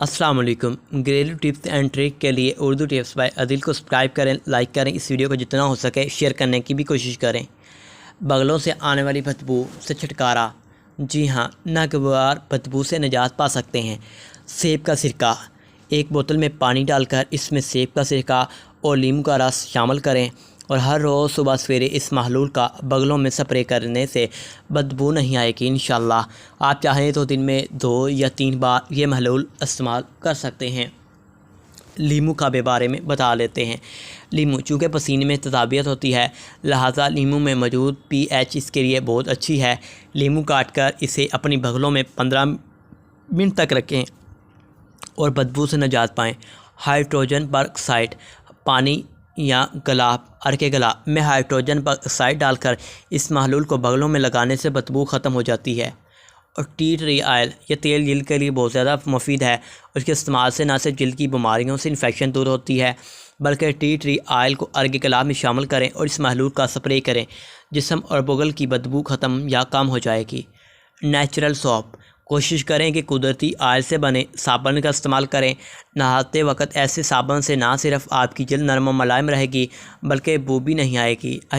अस्सलाम वालेकुम। घरेलू टिप्स एंड ट्रिक के लिए उर्दू टिप्स बाय अदिल को सब्सक्राइब करें, लाइक करें, इस वीडियो को जितना हो सके शेयर करने की भी कोशिश करें। बगलों से आने वाली बदबू से छुटकारा। जी हाँ, नागवार बदबू से निजात पा सकते हैं। सेब का सिरका। एक बोतल में पानी डालकर इसमें सेब का सिरका और नींबू का रस शामिल करें और हर रोज़ सुबह सवेरे इस महलूल का बगलों में स्प्रे करने से बदबू नहीं आएगी इंशाल्लाह। आप चाहें तो दिन में 2 या 3 बार ये महलूल इस्तेमाल कर सकते हैं। लीमू का बारे में बता लेते हैं। लीमू चूँकि पसीने में तजाबियत होती है, लिहाजा लीमू में मौजूद pH इसके लिए बहुत अच्छी है। लीमू काट कर इसे अपनी बगलों में 15 मिनट तक रखें और बदबू से निजात पाएँ। Hydrogen peroxide. पानी या गुलाब अर्के गुलाब में हाइड्रोजन परऑक्साइड डालकर इस महलूल को बगलों में लगाने से बदबू ख़त्म हो जाती है। और टी ट्री ऑयल, यह तेल जिल्द के लिए बहुत ज़्यादा मुफीद है। उसके इस्तेमाल से न सिर्फ जिल्द की बीमारियों से इन्फेक्शन दूर होती है, बल्कि टी ट्री ऑयल को अर्के गुलाब में शामिल करें और इस महलूल का स्प्रे करें। जिस्म और बगल की बदबू ख़त्म या कम हो जाएगी। Natural soap. कोशिश करें कि कुदरती ऑयल से बने साबुन का इस्तेमाल करें। नहाते वक्त ऐसे साबुन से ना सिर्फ आपकी जल्द नरम और मुलायम रहेगी, बल्कि बू भी नहीं आएगी।